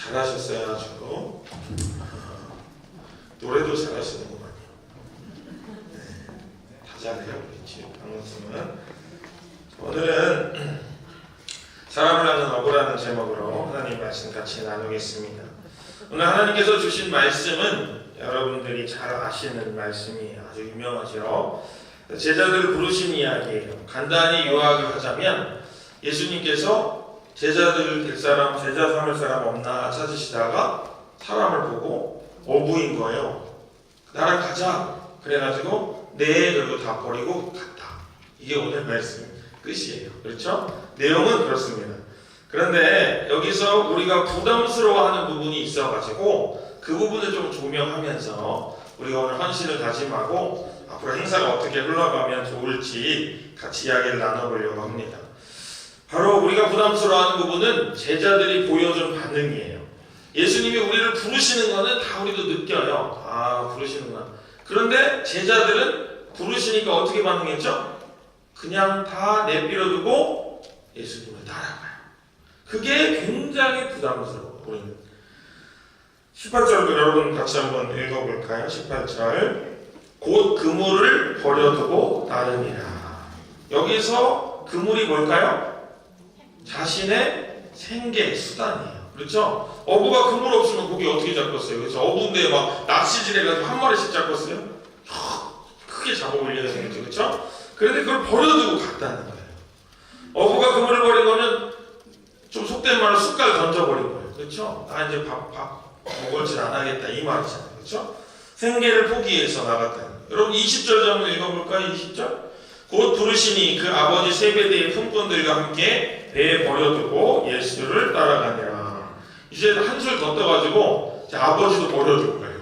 잘하셨어요. 아주 노래도 잘하시는구만. 네, 다 잘해요. 그렇지. 강원수는. 오늘은 사람을 낳는 어부라는 제목으로 하나님 말씀 같이 나누겠습니다. 오늘 하나님께서 주신 말씀은 여러분들이 잘 아시는 말씀이 아주 유명하죠. 제자들을 부르신 이야기예요. 간단히 요약을 하자면 예수님께서 제자들 될 사람, 제자 삼을 사람 없나 찾으시다가 사람을 보고 어부인 거예요. 나랑 가자. 그래가지고 네, 그리고 다 버리고 갔다. 이게 오늘 말씀 끝이에요. 그렇죠? 내용은 그렇습니다. 그런데 여기서 우리가 부담스러워하는 부분이 있어가지고 그 부분을 좀 조명하면서 우리가 오늘 헌신을 다짐하고 앞으로 행사가 어떻게 흘러가면 좋을지 같이 이야기를 나눠보려고 합니다. 바로 우리가 부담스러워하는 부분은 제자들이 보여준 반응이에요. 예수님이 우리를 부르시는 거는 다 우리도 느껴요. 아, 부르시는구나. 그런데 제자들은 부르시니까 어떻게 반응했죠? 그냥 다 내버려두고 예수님을 따라가요. 그게 굉장히 부담스러워 우리는. 18절도 여러분 같이 한번 읽어볼까요? 18절. 곧 그물을 버려두고 따르니라. 여기서 그물이 뭘까요? 자신의 생계 수단이에요. 그렇죠? 어부가 그물 없으면 고기 어떻게 잡겠어요? 그렇죠? 어부인데 막 낚시질 해가지고 한 마리씩 잡겠어요? 크게 잡아올려야 되겠죠. 그렇죠? 그런데 그걸 버려두고 갔다는 거예요. 어부가 그물을 버린 거는 좀 속된 말로 숟갈 던져버린 거예요. 그렇죠? 나 이제 밥 먹을지 안 하겠다 이 말이잖아요. 그렇죠? 생계를 포기해서 나갔다는 거예요. 여러분 20절 한번 읽어볼까요? 20절. 곧 부르시니 그 아버지 세베대의 품꾼들과 함께 배에 버려두고 예수를 따라가니라. 이제 한술 더 떠가지고 아버지도 버려둘 거예요.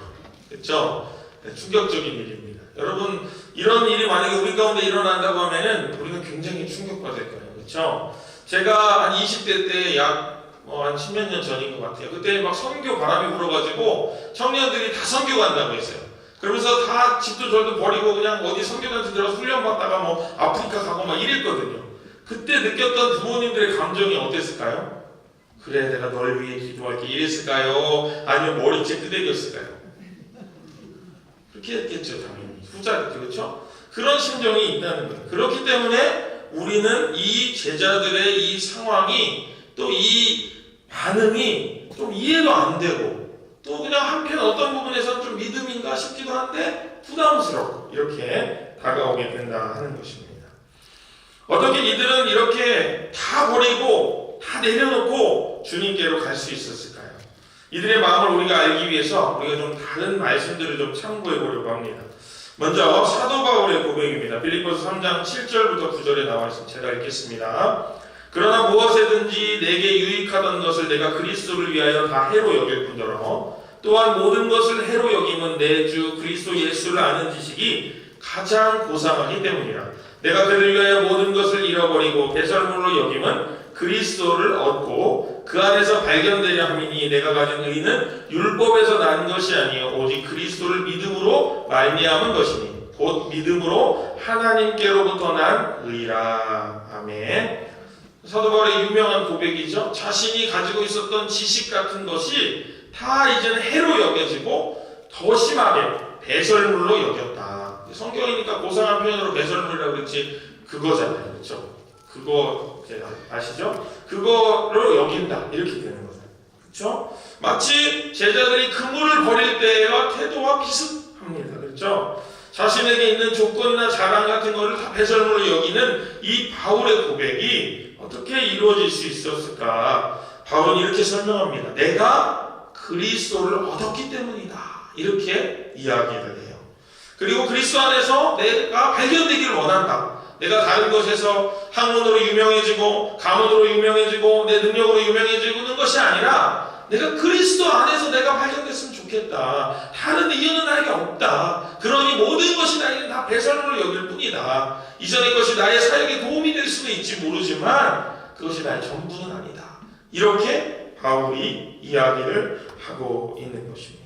그렇죠? 네, 충격적인 일입니다. 여러분 이런 일이 만약에 우리 가운데 일어난다고 하면은 우리는 굉장히 충격받을 거예요. 그렇죠? 제가 한 20대 때 약 한 10몇 년 전인 것 같아요. 그때 막 선교 바람이 불어가지고 청년들이 다 선교 간다고 했어요. 그러면서 다 집도 절도 버리고 그냥 어디 선교단체 들어서 훈련받다가 뭐 아프리카 가고 막 이랬거든요. 그때 느꼈던 부모님들의 감정이 어땠을까요? 그래 내가 널 위해 기도할게 이랬을까요? 아니면 머리채 끄덕였을까요? 그렇게 했겠죠. 당연히 후자겠죠. 그렇죠? 그런 심정이 있다는 거예요. 그렇기 때문에 우리는 이 제자들의 이 상황이 또 이 반응이 좀 이해도 안 되고 또 그냥 한편 어떤 부분에서는 좀 믿음인가 싶기도 한데 부담스럽고 이렇게 다가오게 된다 하는 것입니다. 어떻게 이들은 이렇게 다 버리고 다 내려놓고 주님께로 갈 수 있었을까요? 이들의 마음을 우리가 알기 위해서 우리가 좀 다른 말씀들을 좀 참고해 보려고 합니다. 먼저 사도 바울의 고백입니다. 빌립보서 3장 7절부터 9절에 나와 있습니다. 제가 읽겠습니다. 그러나 무엇에든지 내게 유익하던 것을 내가 그리스도를 위하여 다 해로 여길 뿐더러 또한 모든 것을 해로 여김은 내 주 그리스도 예수를 아는 지식이 가장 고상하기 때문이라. 내가 그를 위하여 모든 것을 잃어버리고 배설물로 여김은 그리스도를 얻고 그 안에서 발견되려 함이니 내가 가진 의는 율법에서 난 것이 아니요 오직 그리스도를 믿음으로 말미암은 것이니 곧 믿음으로 하나님께로부터 난 의라. 아멘. 사도 바울의 유명한 고백이죠. 자신이 가지고 있었던 지식 같은 것이 다 이제는 해로 여겨지고 더 심하게 배설물로 여겼다. 성경이니까 고상한 표현으로 배설물이라고 그랬지 그거잖아요. 그렇죠? 그거 아시죠? 그거로 여긴다. 이렇게 되는 거죠. 그렇죠? 마치 제자들이 그물을 버릴 때와 태도와 비슷합니다. 그렇죠? 자신에게 있는 조건이나 자랑 같은 거를 다 배설물로 여기는 이 바울의 고백이 어떻게 이루어질 수 있었을까? 바울은 이렇게 설명합니다. 내가 그리스도를 얻었기 때문이다. 이렇게 이야기를 해요. 그리고 그리스도 안에서 내가 발견되기를 원한다. 내가 다른 곳에서 학문으로 유명해지고 가문으로 유명해지고 내 능력으로 유명해지는 것이 아니라 내가 그리스도 안에서 내가 발견됐으면 좋겠다. 다른 이유는 나에게 없다. 그러니 모든 것이 나에게 다 배설물로 여길 뿐이다. 이전의 것이 나의 사역에 도움이 될 수는 있지 모르지만 그것이 나의 전부는 아니다. 이렇게 바울이 이야기를 하고 있는 것입니다.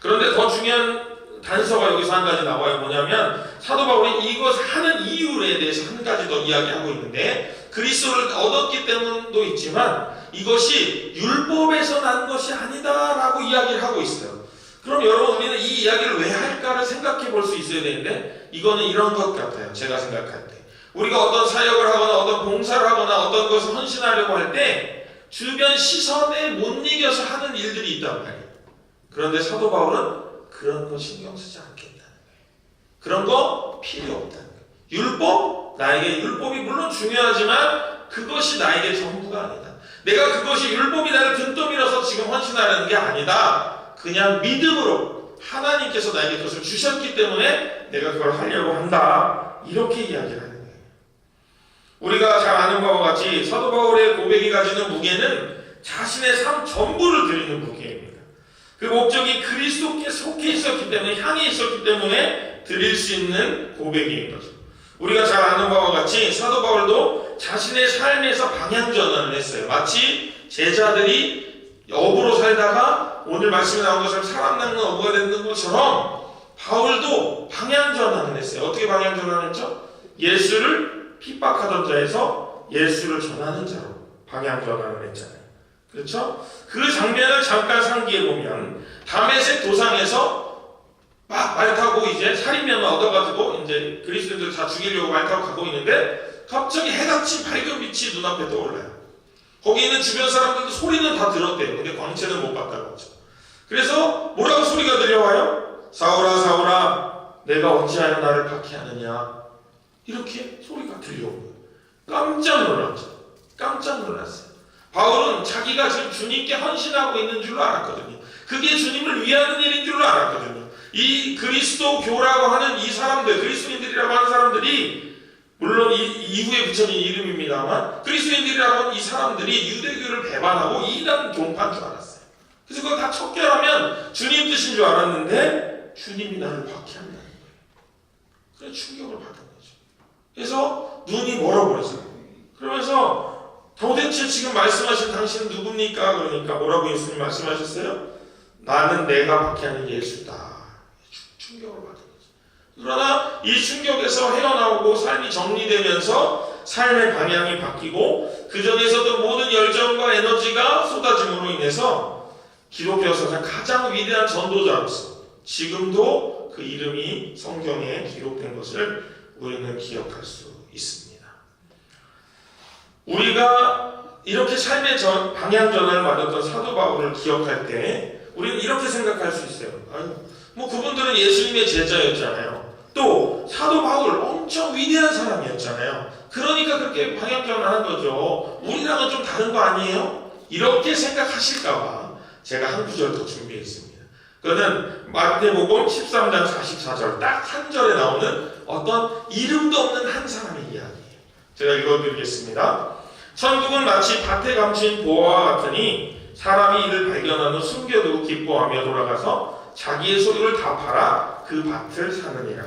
그런데 더 중요한 단서가 여기서 한 가지 나와요. 뭐냐면 사도 바울이 이것 하는 이유에 대해서 한 가지 더 이야기하고 있는데 그리스도를 얻었기 때문도 있지만 이것이 율법에서 난 것이 아니다라고 이야기를 하고 있어요. 그럼 여러분 우리는 이 이야기를 왜 할까를 생각해 볼 수 있어야 되는데 이거는 이런 것 같아요. 제가 생각할 때 우리가 어떤 사역을 하거나 어떤 봉사를 하거나 어떤 것을 헌신하려고 할 때 주변 시선에 못 이겨서 하는 일들이 있단 말이에요. 그런데 사도 바울은 그런 거 신경 쓰지 않겠다는 거예요. 그런 거 필요 없다는 거예요. 율법? 나에게 율법이 물론 중요하지만 그것이 나에게 전부가 아니다. 내가 그것이 율법이 나를 등 떠밀어서 지금 헌신하려는 게 아니다. 그냥 믿음으로 하나님께서 나에게 그것을 주셨기 때문에 내가 그걸 하려고 한다. 이렇게 이야기를 하는 거예요. 우리가 잘 아는 바와 같이 사도 바울의 고백이 가지는 무게는 자신의 삶 전부를 드리는 무게입니다. 그 목적이 그리스도께 속해 있었기 때문에 향해 있었기 때문에 드릴 수 있는 고백인 거죠. 우리가 잘 아는 바와 같이 사도 바울도 자신의 삶에서 방향전환을 했어요. 마치 제자들이 어부로 살다가 오늘 말씀에 나온 것처럼 사람 낚는 어부가 되는 것처럼 바울도 방향전환을 했어요. 어떻게 방향전환을 했죠? 예수를 핍박하던 자에서 예수를 전하는 자로 방향전환을 했잖아요. 그렇죠? 그 장면을 잠깐 상기해보면 다메섹 도상에서 막 말 타고 이제 살인면허 얻어가지고 이제 그리스도인들 다 죽이려고 말 타고 가고 있는데 갑자기 해같이 밝은 빛이 눈앞에 떠올라요. 거기 있는 주변 사람들도 소리는 다 들었대요. 근데 광채는 못 봤다고 하죠. 그래서 뭐라고 소리가 들려와요? 사울아 사울아 내가 어찌하여 나를 박해하느냐 이렇게 소리가 들려오는 거예요. 깜짝 놀랐죠. 깜짝 놀랐어요. 바울은 자기가 지금 주님께 헌신하고 있는 줄로 알았거든요. 그게 주님을 위하는 일인 줄로 알았거든요. 이 그리스도교라고 하는 이 사람들, 그리스도인들이라고 하는 사람들이 물론 이후에 붙여진 이름입니다만 그리스도인들이라고 하는 이 사람들이 유대교를 배반하고 이단 종파인 줄 알았어요. 그래서 그걸 다 척결하면 주님 뜻인 줄 알았는데 주님이 나를 박해한다는 거예요. 그래서 충격을 받은 거죠. 그래서 눈이 멀어버렸어요. 그러면서 도대체 지금 말씀하신 당신은 누굽니까? 그러니까 뭐라고 예수님 말씀하셨어요? 나는 내가 박해하는 예수다. 충격을 받은 거죠. 그러나 이 충격에서 헤어나오고 삶이 정리되면서 삶의 방향이 바뀌고 그 전에서도 모든 열정과 에너지가 쏟아짐으로 인해서 기록되어서 가장 위대한 전도자로서 지금도 그 이름이 성경에 기록된 것을 우리는 기억할 수 있습니다. 우리가 이렇게 삶의 방향 전환을 받았던 사도 바울을 기억할 때 우리는 이렇게 생각할 수 있어요. 뭐 그분들은 예수님의 제자였잖아요. 또 사도 바울 엄청 위대한 사람이었잖아요. 그러니까 그렇게 방향 전환한 거죠. 우리랑은 좀 다른 거 아니에요? 이렇게 생각하실까봐 제가 한 구절 더 준비했습니다. 그거는 마태복음 13장 44절 딱 한 절에 나오는 어떤 이름도 없는 한 사람의 이야기예요. 제가 읽어드리겠습니다. 천국은 마치 밭에 감춘 보화와 같으니 사람이 이를 발견한 후 숨겨두고 기뻐하며 돌아가서 자기의 소유를 다 팔아 그 밭을 사느니라.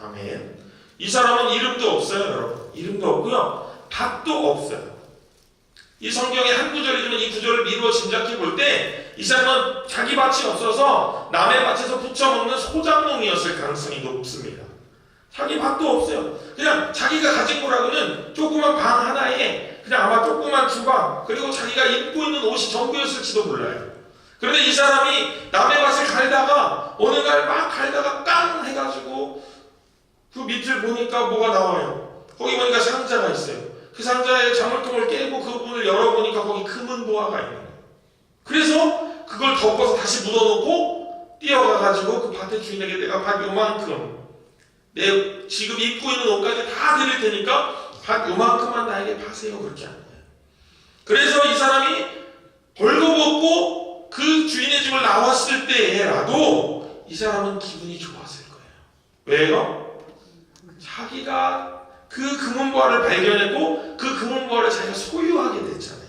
아멘. 이 사람은 이름도 없어요, 여러분. 이름도 없고요. 밭도 없어요. 이 성경의 한 구절이지만 이 구절을 미루어 짐작해 볼 때 이 사람은 자기 밭이 없어서 남의 밭에서 부쳐먹는 소작농이었을 가능성이 높습니다. 자기 밭도 없어요. 그냥 자기가 가진 거라고는 조그만 방 하나에 그냥 아마 조그만 주방 그리고 자기가 입고 있는 옷이 전부였을지도 몰라요. 그런데 이 사람이 남의 밭을 갈다가 어느 날 막 갈다가 깡 해가지고 그 밑을 보니까 뭐가 나와요. 거기 보니까 상자가 있어요. 그 상자에 자물통을 깨고 그 문을 열어보니까 거기 금은 보화가 있는 거예요. 그래서 그걸 덮어서 다시 묻어놓고 뛰어가가지고 그 밭의 주인에게 내가 밭 요만큼 내 지금 입고 있는 옷까지 다 드릴 테니까 밭 요만큼만 나에게 파세요. 그렇게 하는 거예요. 그래서 이 사람이 벌거벗고 그 주인의 집을 나왔을 때라도 이 사람은 기분이 좋았을 거예요. 왜요? 자기가 그 금은보화를 발견했고 그 금은보화를 자기가 소유하게 됐잖아요.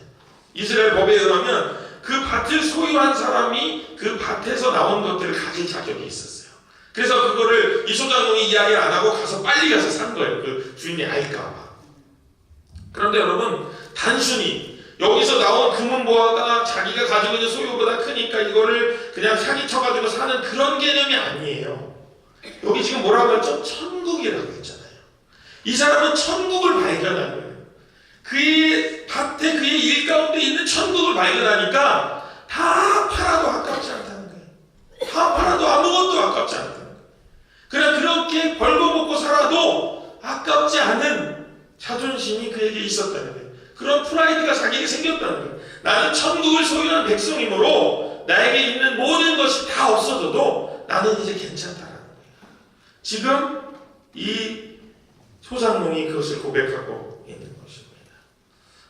이스라엘 법에 의하면 그 밭을 소유한 사람이 그 밭에서 나온 것들을 가질 자격이 있었어요. 그래서 그거를 이 소작농이 이야기를 안 하고 가서 빨리 가서 산 거예요. 그 주인이 알까봐. 그런데 여러분 단순히 여기서 나온 금은보화가 자기가 가지고 있는 소유보다 크니까 이거를 그냥 사기쳐가지고 사는 그런 개념이 아니에요. 여기 지금 뭐라고 했죠? 천국이라고 했잖아요. 이 사람은 천국을 발견한 거예요. 그의 밭에 그의 일 가운데 있는 천국을 발견하니까 다 팔아도 아깝지 않다는 거예요. 다 팔아도 아무것도 아깝지 않다는 거예요. 그러나 그렇게 벌거벗고 살아도 아깝지 않은 자존심이 그에게 있었다는 거예요. 그런 프라이드가 자기에게 생겼다는 거예요. 나는 천국을 소유한 백성이므로 나에게 있는 모든 것이 다 없어져도 나는 이제 괜찮다라는 거예요. 지금 이 소상농이 그것을 고백하고 있는 것입니다.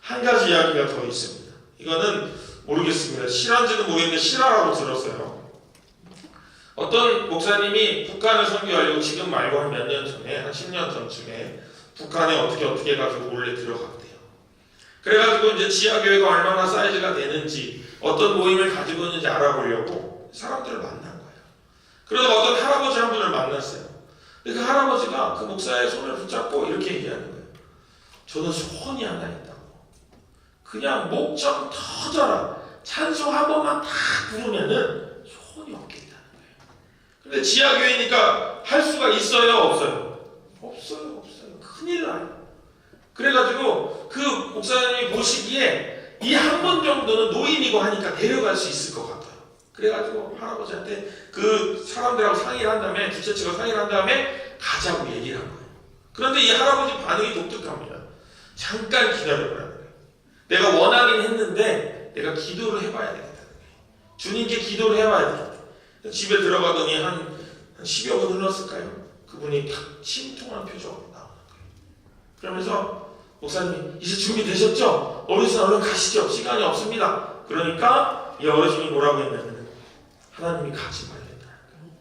한 가지 이야기가 더 있습니다. 이거는 모르겠습니다. 실화인지는 모르겠는데 실화라고 들었어요. 어떤 목사님이 북한을 선교하려고 지금 말고 한 몇 년 전에, 한 10년 전쯤에 북한에 어떻게 해가지고 몰래 들어갔대요. 그래가지고 이제 지하교회가 얼마나 사이즈가 되는지, 어떤 모임을 가지고 있는지 알아보려고 사람들을 만난 거예요. 그러다가 어떤 할아버지 한 분을 만났어요. 그 할아버지가 그 목사의 손을 붙잡고 이렇게 얘기하는 거예요. 저는 소원이 하나 있다고. 그냥 목 좀 터져라. 찬송 한 번만 딱 부르면은 소원이 없겠다는 거예요. 근데 지하교회니까 할 수가 있어요? 없어요? 없어요. 큰일 나요. 그래가지고 그 목사님이 보시기에 이 한 번 정도는 노인이고 하니까 데려갈 수 있을 것 같아요. 그래가지고 할아버지한테 그 사람들하고 상의를 한 다음에, 주최 측과 상의를 한 다음에 가자고 얘기를 한 거예요. 그런데 이 할아버지 반응이 독특합니다. 잠깐 기다려보라는 거예요. 내가 원하긴 했는데 내가 기도를 해봐야 되겠다는 거예요. 주님께 기도를 해봐야 되겠다. 집에 들어가더니 한 10여 분 흘렀을까요? 그분이 탁 심통한 표정으로 나오는 거예요. 그러면서 목사님 이제 준비되셨죠? 어르신 얼른 가시죠. 시간이 없습니다. 그러니까 이 어르신이 뭐라고 했냐면 하나님이 가지 말랬다는 거예요.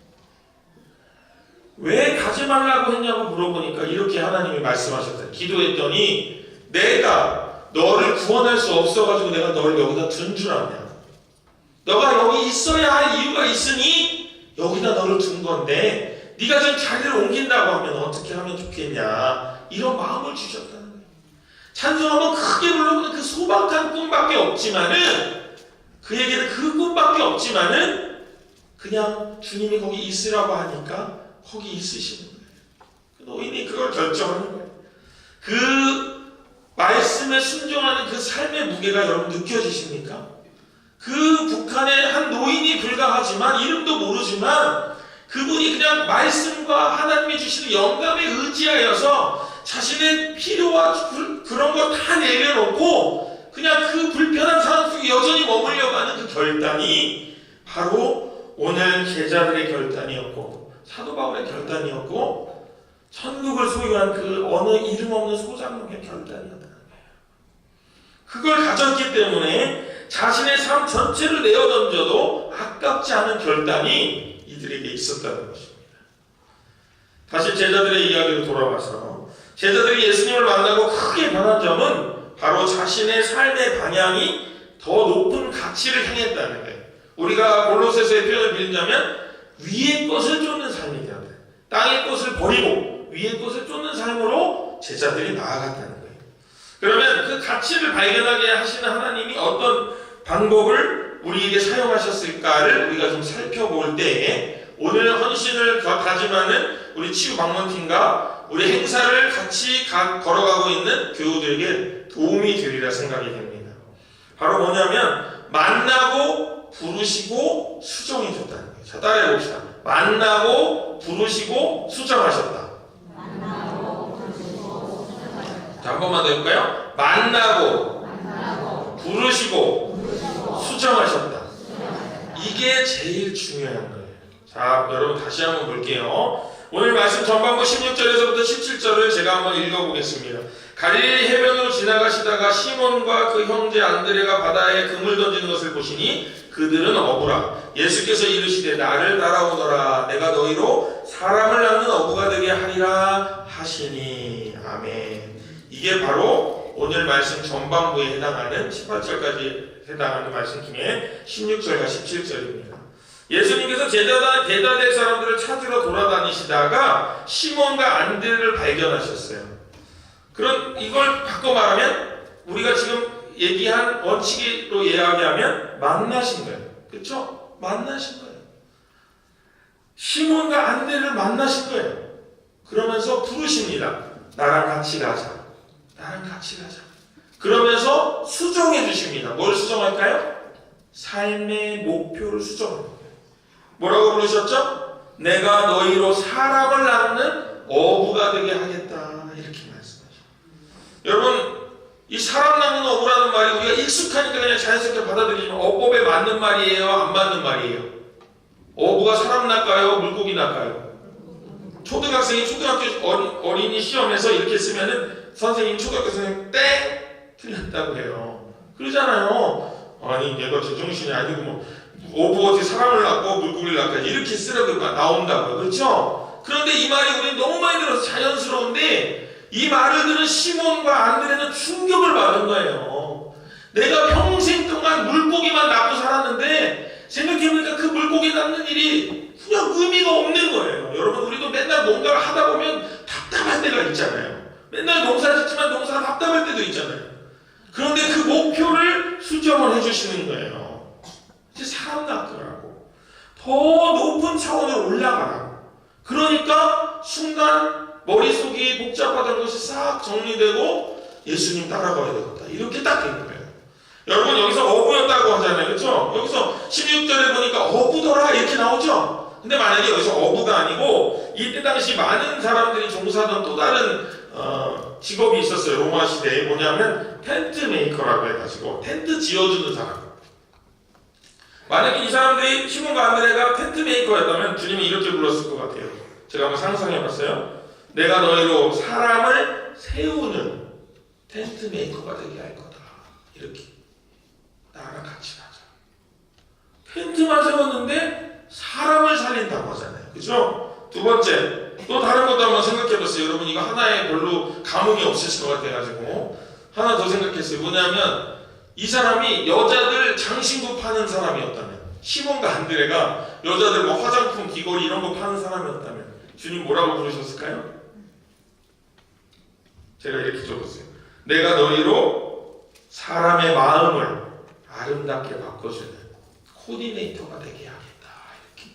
왜 가지 말라고 했냐고 물어보니까 이렇게 하나님이 말씀하셨다. 기도했더니 내가 너를 구원할 수 없어가지고 내가 너를 여기다 둔 줄 아냐. 너가 여기 있어야 할 이유가 있으니 여기다 너를 둔 건데 네가 지금 자리를 옮긴다고 하면 어떻게 하면 좋겠냐. 이런 마음을 주셨다는 거예요. 찬송 한번 크게 불러보는 그 소박한 꿈밖에 없지만은 그에게는 그 꿈밖에 없지만은 그냥 주님이 거기 있으라고 하니까 거기 있으시는 거예요. 그 노인이 그걸 결정하는 거예요. 그 말씀에 순종하는 그 삶의 무게가 여러분 느껴지십니까? 그 북한의 한 노인이 불과하지만 이름도 모르지만 그분이 그냥 말씀과 하나님이 주시는 영감에 의지하여서 자신의 필요와 그런 거 다 내려놓고 그냥 그 불편한 상황 속에 여전히 머물려가는 그 결단이 바로 오늘 제자들의 결단이었고 사도 바울의 결단이었고 천국을 소유한 그 어느 이름 없는 소장농의 결단이었다는 거예요. 그걸 가졌기 때문에 자신의 삶 전체를 내어던져도 아깝지 않은 결단이 이들에게 있었다는 것입니다. 다시 제자들의 이야기로 돌아와서 제자들이 예수님을 만나고 크게 변한 점은 바로 자신의 삶의 방향이 더 높은 가치를 향했다는 거예요. 우리가 골로새서의 표현을 빌자면 위의 것을 쫓는 삶이 되어야 돼요. 땅의 것을 버리고 위의 것을 쫓는 삶으로 제자들이 나아갔다는 거예요. 그러면 그 가치를 발견하게 하시는 하나님이 어떤 방법을 우리에게 사용하셨을까를 우리가 좀 살펴볼 때에 오늘 헌신을 다짐하는 우리 치유방문팀과 우리 행사를 같이 걸어가고 있는 교우들에게 도움이 되리라 생각이 됩니다. 바로 뭐냐면 만나고 부르시고 수정해 줬다는 거예요. 자, 따라해 봅시다. 만나고 부르시고 수정하셨다. 자, 한 번만 더 해볼까요? 만나고 부르시고 수정하셨다. 이게 제일 중요한 거예요. 자, 여러분 다시 한번 볼게요. 오늘 말씀 전반부 16절에서부터 17절을 제가 한번 읽어보겠습니다. 갈릴리 해변으로 지나가시다가 시몬과 그 형제 안드레가 바다에 그물 던지는 것을 보시니 그들은 어부라. 예수께서 이르시되 나를 따라오너라. 내가 너희로 사람을 낳는 어부가 되게 하리라 하시니. 아멘. 이게 바로 오늘 말씀 전반부에 해당하는 18절까지 해당하는 말씀 중에 16절과 17절입니다. 예수님께서 대다될 사람들을 찾으러 돌아다니시다가 시몬과 안드레를 발견하셨어요. 그럼 이걸 바꿔 말하면 우리가 지금 얘기한 원칙으로 이야기하면 만나신 거예요. 그렇죠? 만나신 거예요. 시몬과 안드레를 만나신 거예요. 그러면서 부르십니다. 나랑 같이 가자. 나랑 같이 가자. 그러면서 수정해 주십니다. 뭘 수정할까요? 삶의 목표를 수정합니다. 뭐라고 부르셨죠? 내가 너희로 사람을 낳는 어부가 되게 하겠다, 이렇게 말씀하죠. 여러분, 이 사람 낳는 어부라는 말이 우리가 익숙하니까 그냥 자연스럽게 받아들이지만 어법에 맞는 말이에요, 안 맞는 말이에요? 어부가 사람 낳을까요, 물고기 낳을까요? 초등학생이 초등학교 어린이 시험에서 이렇게 쓰면은 선생님, 초등학교 선생님 땡! 틀렸다고 해요. 그러잖아요. 아니 얘가 제정신이 아니고 뭐 어부 어떻게 사람을 낳고 물고기를 낳까지 이렇게 쓰라고 나온다고요. 그렇죠? 그런데 이 말이 우리는 너무 많이 들어서 자연스러운데 이 말을 들은 시몬과 안드레는 충격을 받은 거예요. 내가 평생 동안 물고기만 낳고 살았는데 생각해보니까 그 물고기 낳는 일이 그냥 의미가 없는 거예요. 여러분, 우리도 맨날 뭔가를 하다 보면 답답할 때가 있잖아요. 맨날 농사 짓지만 농사가 답답할 때도 있잖아요. 그런데 그 목표를 수정을 해주시는 거예요. 이제 사람 낳더라고. 더 높은 차원으로 올라가라고. 그러니까 순간 머릿속이 복잡하던 것이 싹 정리되고 예수님 따라가야 되겠다, 이렇게 딱 된 거예요. 여러분, 여기서 어부였다고 하잖아요. 그렇죠? 여기서 16절에 보니까 어부더라 이렇게 나오죠? 근데 만약에 여기서 어부가 아니고 이때 당시 많은 사람들이 종사하던 또 다른 직업이 있었어요. 로마 시대에. 뭐냐면 텐트 메이커라고 해가지고 텐트 지어주는 사람. 만약에 이 사람들이 시몬과 안드레가 텐트 메이커였다면 주님이 이렇게 불렀을 것 같아요. 제가 한번 상상해봤어요. 내가 너희로 사람을 세우는 텐트 메이커가 되게 할 거다, 이렇게. 나랑 같이 가자. 텐트만 세웠는데 사람을 살린다고 하잖아요. 그죠? 두 번째, 또 다른 것도 한번 생각해봤어요. 여러분, 이거 하나에 별로 감흥이 없으실 것 같아가지고 하나 더 생각했어요. 뭐냐면 이 사람이 여자들 장신구 파는 사람이었다면, 시몬과 안드레가 여자들 뭐 화장품, 귀걸이 이런 거 파는 사람이었다면 주님 뭐라고 부르셨을까요? 제가 이렇게 적었어요. 내가 너희로 사람의 마음을 아름답게 바꿔주는 코디네이터가 되게 하겠다, 이렇게.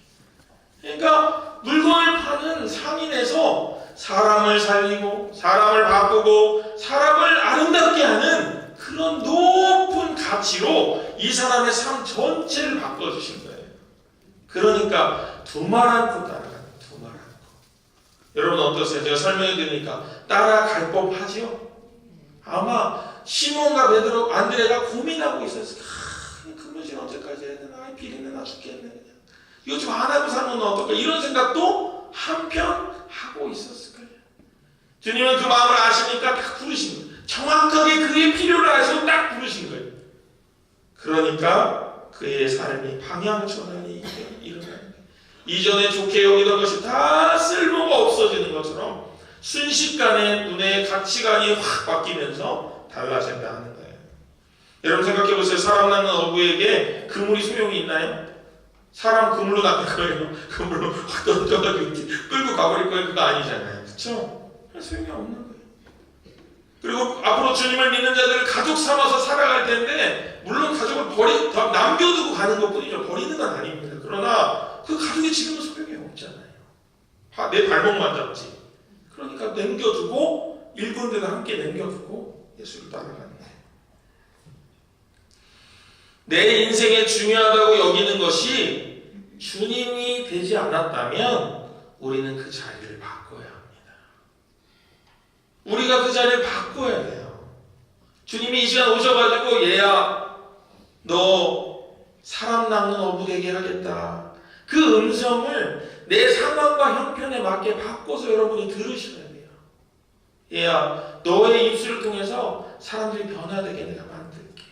그러니까 물건을 파는 상인에서 사람을 살리고 사람을 바꾸고 사람을 아름답게 하는 그런 높은 가치로 이 사람의 삶 전체를 바꿔주신 거예요. 그러니까 두말 않고 따라가는, 두말 않고. 여러분 어떠세요? 제가 설명해 드리니까 따라갈 법하지요? 아마 시몬과 베드로, 안드레가 고민하고 있었어요. 근무실 언제까지 해야 되나? 비린내 나 죽겠네. 그냥. 이거 좀 안 하고 살면 어떨까? 이런 생각도 한편 하고 있었을 거예요. 주님은 그 마음을 아시니까 딱 부르신 거예요. 정확하게 그의 필요를 아시고 딱 부르신 거예요. 그러니까 그의 삶이 방향전환이 일어나는 거예요. 이전에 좋게 여기던 것이 다 쓸모가 없어지는 것처럼 순식간에 눈의 가치관이 확 바뀌면서 달라진다 하는 거예요. 여러분 생각해보세요. 사람 낳는 어부에게 그물이 소용이 있나요? 사람 그물로 낳는 거예요. 그물로 확 던져가지고 끌고 가버릴 거예요. 그거 아니잖아요. 그렇죠? 소용이 없는 거예요. 그리고 앞으로 주님을 믿는 자들을 가족 삼아서 살아갈 텐데, 물론 가족을 남겨두고 가는 것뿐이죠. 버리는 건 아닙니다. 그러나 그 가족이 지금은 소용이 없잖아요. 내 발목만 잡지. 그러니까 남겨두고, 일꾼들과 함께 남겨두고 예수를 따라가는 거예요. 내 인생에 중요하다고 여기는 것이 주님이 되지 않았다면 우리는 그 자리를 바꿔야 합니다. 우리가 그 자리를 바꿔야 돼요. 주님이 이 시간 오셔가지고 얘야 너 사람 낳는 어부 되게 하겠다. 그 음성을 내 상황과 형편에 맞게 바꿔서 여러분이 들으셔야 돼요. 얘야 너의 입술을 통해서 사람들이 변화되게 내가 만들게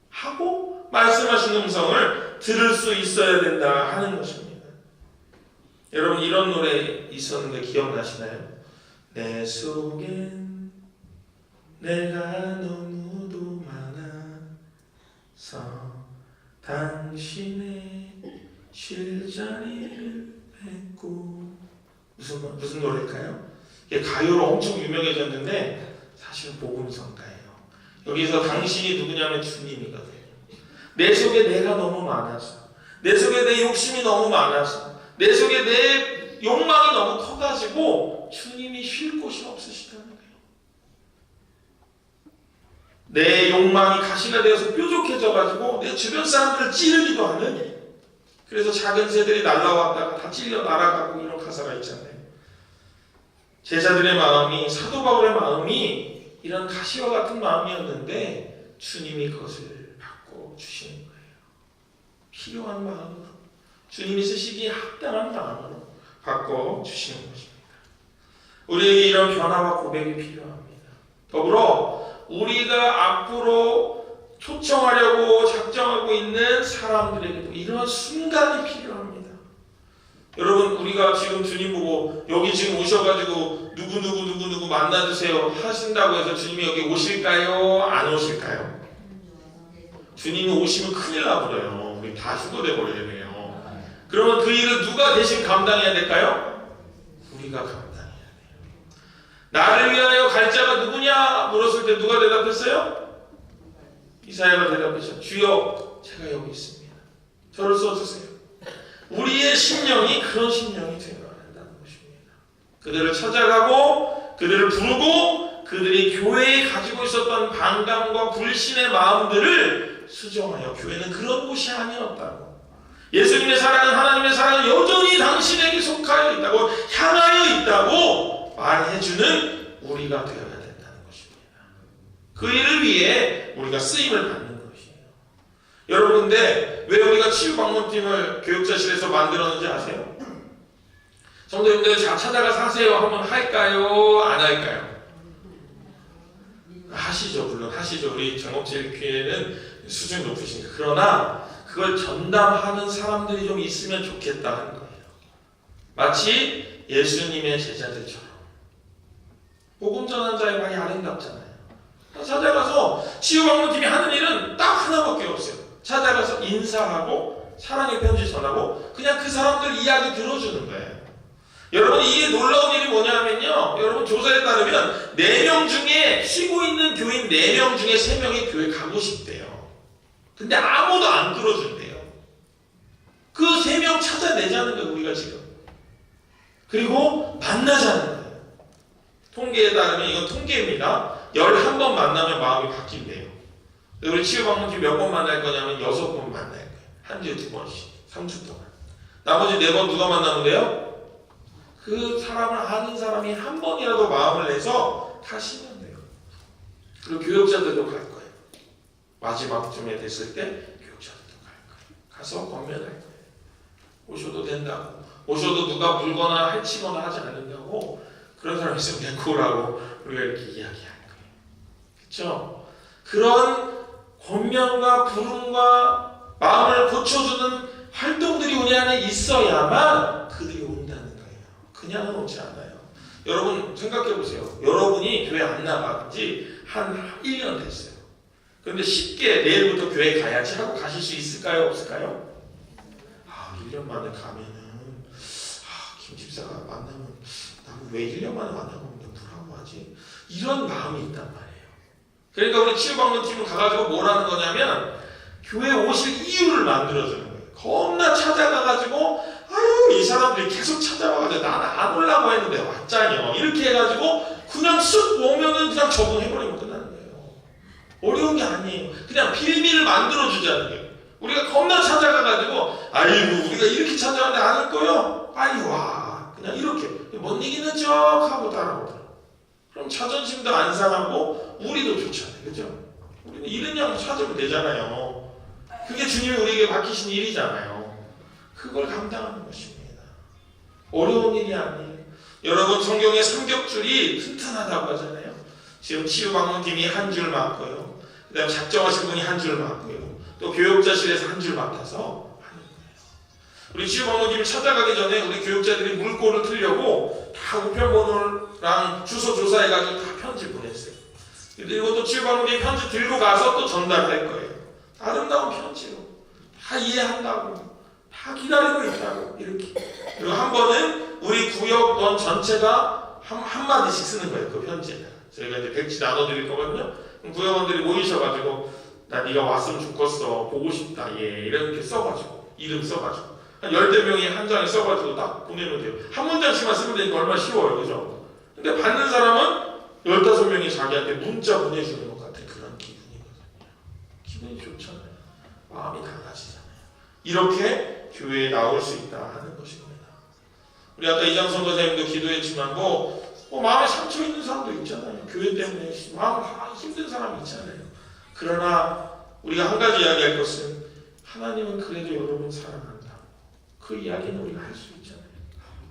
하고 말씀하신 음성을 들을 수 있어야 된다 하는 것입니다. 여러분 이런 노래 있었는데 기억나시나요? 내 속엔 내가 너무도 많아서 당신의 쉴 자리를 뺏고. 무슨 노래일까요? 이게 가요로 엄청 유명해졌는데 사실은 복음성가예요. 여기서 당신이 누구냐면 주님이거든요. 내 속에 내가 너무 많아서, 내 속에 내 욕심이 너무 많아서, 내 속에 내 욕망이 너무 커가지고 주님이 쉴 곳이 없으시다는 거예요. 내 욕망이 가시가 되어서 뾰족해져가지고 내 주변 사람들을 찌르기도 하는, 그래서 작은 새들이 날아왔다가 다 찔려 날아가고 이런 가사가 있잖아요. 제자들의 마음이, 사도 바울의 마음이 이런 가시와 같은 마음이었는데 주님이 그것을 바꿔주시는 거예요. 필요한 마음으로, 주님이 쓰시기에 합당한 마음으로 바꿔주시는 것입니다. 우리에게 이런 변화와 고백이 필요합니다. 더불어 우리가 앞으로 초청하려고 작정하고 있는 사람들에게도 이런 순간이 필요합니다. 여러분, 우리가 지금 주님 보고 여기 지금 오셔가지고 누구 만나주세요 하신다고 해서 주님이 여기 오실까요? 안 오실까요? 주님이 오시면 큰일 나버려요. 우리 다 휴거돼 버리겠네요. 그러면 그 일을 누가 대신 감당해야 될까요? 우리가 감당해야 돼요. 나를 위하여 갈 자가 누구냐 물었을 때 누가 대답했어요? 이사야가 대답했죠. 주여, 제가 여기 있습니다. 저를 써주세요. 우리의 심령이 그런 심령이 되어야 한다는 것입니다. 그들을 찾아가고 그들을 부르고 그들이 교회에 가지고 있었던 반감과 불신의 마음들을 수정하여, 교회는 그런 곳이 아니었다고, 예수님의 사랑은, 하나님의 사랑은 여전히 당신에게 속하여 있다고, 향하여 있다고 말해주는 우리가 되어야 된다는 것입니다. 그 일을 위해 우리가 쓰임을 받는 것이에요. 여러분, 근데 왜 우리가 치유방문팀을 교육자실에서 만들었는지 아세요? 성도님들 자 찾아가서 하세요 하면 할까요? 안 할까요? 하시죠. 물론 하시죠. 우리 정업제일교회는 수준이 높으시니까. 그러나 그걸 전담하는 사람들이 좀 있으면 좋겠다 하는 거예요. 마치 예수님의 제자들처럼. 복음 전한 자의 말이 아름답잖아요. 찾아가서 치유방문팀이 하는 일은 딱 하나밖에 없어요. 찾아가서 인사하고 사랑의 편지 전하고 그냥 그 사람들 이야기 들어주는 거예요. 여러분, 이게 놀라운 일이 뭐냐면요, 여러분 조사에 따르면 4명 중에, 쉬고 있는 교인 4명 중에 3명이 교회 가고 싶대요. 근데 아무도 안 들어준대요. 그 3명 찾아내자는 거예요, 우리가 지금. 그리고 만나자는 거예요. 통계에 따르면, 이건 통계입니다, 11번 만나면 마음이 바뀐대요. 우리 치유방문팀 몇 번 만날 거냐면 6번 만날 거예요. 한 주에 2번씩, 3주 동안. 나머지 4번 누가 만나면 돼요? 그 사람을 아는 사람이 한 번이라도 마음을 내서 가시면 돼요. 그리고 교역자들도 갈 거예요. 마지막쯤에 됐을 때 교역자들도 갈 거예요. 가서 권면할 거예요. 오셔도 된다고. 오셔도 누가 물거나 해치거나 하지 않는다고. 그런 사람 있으면 데리고 오라고 우리가 이렇게 이야기할 거예요. 그렇죠? 그런 권면과 부름과 마음을 고쳐주는 활동들이 우리 안에 있어야만 그들이 온다는 거예요. 그냥은 오지 않아요. 여러분 생각해보세요. 여러분이 교회 안 나간 지 한 1년 됐어요. 그런데 쉽게 내일부터 교회 가야지 하고 가실 수 있을까요? 없을까요? 1년 만에 가면은 김 집사가 만나면 나는 왜 1년 만에 만나면 뭐라고 하지? 이런 마음이 있단 말이에요. 그러니까 우리 치유방문팀은 가가지고 뭐라는 거냐면 교회 오실 이유를 만들어주는 거예요. 겁나 찾아가가지고 아유 이 사람들이 계속 찾아와가지고 나는 안 오려고 했는데 왔잖여 이렇게 해가지고 그냥 쓱 오면은 그냥 적응해버리면 끝나는 거예요. 어려운 게 아니에요. 그냥 빌미를 만들어주자는 거예요. 우리가 겁나 찾아가가지고 아이고 우리가 이렇게 찾아왔는데 안 올 거요? 빨리 와. 그냥 이렇게 뭔 얘기는 쩍 하고 따라오더라고. 그럼 자존심도 안 상하고 우리도 좋잖아요. 그죠? 우리는 이런 양 찾으면 되잖아요. 그게 주님이 우리에게 맡기신 일이잖아요. 그걸 감당하는 것입니다. 어려운 일이 아니에요. 여러분 성경의 삼겹줄이 튼튼하다고 하잖아요. 지금 치유방문팀이 한 줄 맡고요. 그 다음에 작정하신 분이 한 줄 맡고요. 또 교육자실에서 한 줄 맡아서 하는 거예요. 우리 치유방문팀을 찾아가기 전에 우리 교육자들이 물꼬를 틀려고 다 우편번호랑 주소 조사해가지고 다 편지 보냈어요. 그리고 또 치유방문팀이 편지 들고 가서 또 전달할 거예요. 아름다운 편지로 다 이해한다고 다 기다리고 있다고 이렇게. 그리고 한 번은 우리 구역원 전체가 한마디씩 쓰는 거예요. 그 편지에 저희가 이제 백지 나눠드릴 거거든요. 구역원들이 모이셔가지고 나 네가 왔으면 좋겠어 보고 싶다 얘 이렇게 써가지고 이름 써가지고 한 10명이 한 장에 써가지고 딱 보내면 돼요. 한 문장씩만 쓰면 되니까 얼마나 쉬워요. 그죠? 근데 받는 사람은 15명이 자기한테 문자 보내주는 것 같은 그런 기분. 기분이 좋잖아요. 마음이 달라지잖아요. 이렇게 교회에 나올 수 있다는 것입니다. 우리 아까 이장선 권사님도 기도했지만 마음에 상처 있는 사람도 있잖아요. 교회 때문에 마음 힘든 사람이 있잖아요. 그러나 우리가 한 가지 이야기할 것은 하나님은 그래도 여러분 사랑한다. 그 이야기는 우리가 할 수 있잖아요.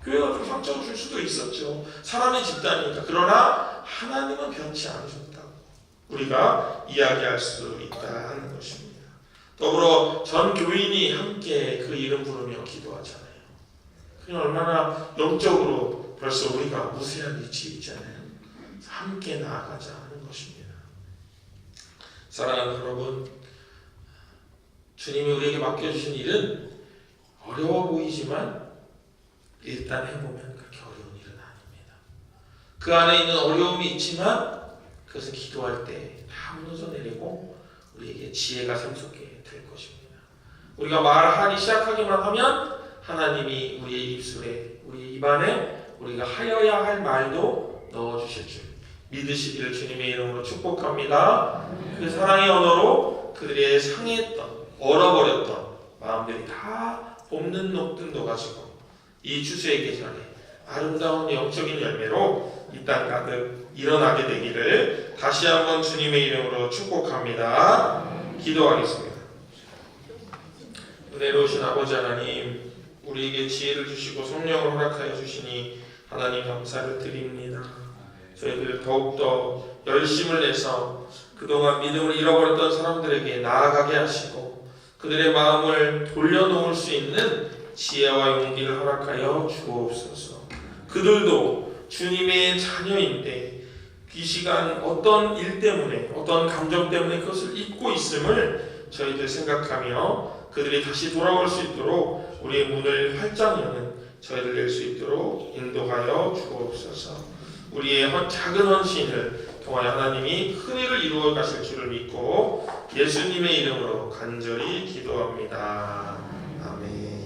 교회가 좀 상처를 줄 수도 있었죠. 사람의 집단이니까. 그러나 하나님은 변치 않으셨다고 우리가 이야기할 수 있다는 것입니다. 더불어 전 교인이 함께 그 이름 부르며 기도하잖아요. 그냥 얼마나 영적으로 벌써 우리가 무세한 위치에 있잖아요. 함께 나아가자는 것입니다. 사랑하는 여러분, 주님이 우리에게 맡겨주신 일은 어려워 보이지만 일단 해보면 그렇게 어려운 일은 아닙니다. 그 안에 있는 어려움이 있지만 그것은 기도할 때 다 무너져 내리고 우리에게 지혜가 샘솟게 될 것입니다. 우리가 말하기 시작하기만 하면 하나님이 우리의 입술에, 우리의 입안에 우리가 하여야 할 말도 넣어주실 줄 믿으시기를 주님의 이름으로 축복합니다. 그 사랑의 언어로 그들의 상했던, 얼어버렸던 마음들이 다 볶는 녹든 녹아지고 이 추수의 계절에 아름다운 영적인 열매로 이 땅 가득 일어나게 되기를 다시 한번 주님의 이름으로 축복합니다. 기도하겠습니다. 은혜로우신 아버지 하나님, 우리에게 지혜를 주시고 성령을 허락하여 주시니 하나님 감사를 드립니다. 저희들 더욱더 열심을 내서 그동안 믿음을 잃어버렸던 사람들에게 나아가게 하시고 그들의 마음을 돌려놓을 수 있는 지혜와 용기를 허락하여 주옵소서. 그들도 주님의 자녀인데 이 시간 어떤 일 때문에, 어떤 감정 때문에 그것을 잊고 있음을 저희들 생각하며 그들이 다시 돌아올 수 있도록 우리의 문을 활짝 여는 저희들 될 수 있도록 인도하여 주옵소서. 우리의 작은 헌신을 통하여 하나님이 큰 일을 이루어 가실 줄을 믿고 예수님의 이름으로 간절히 기도합니다. 아멘.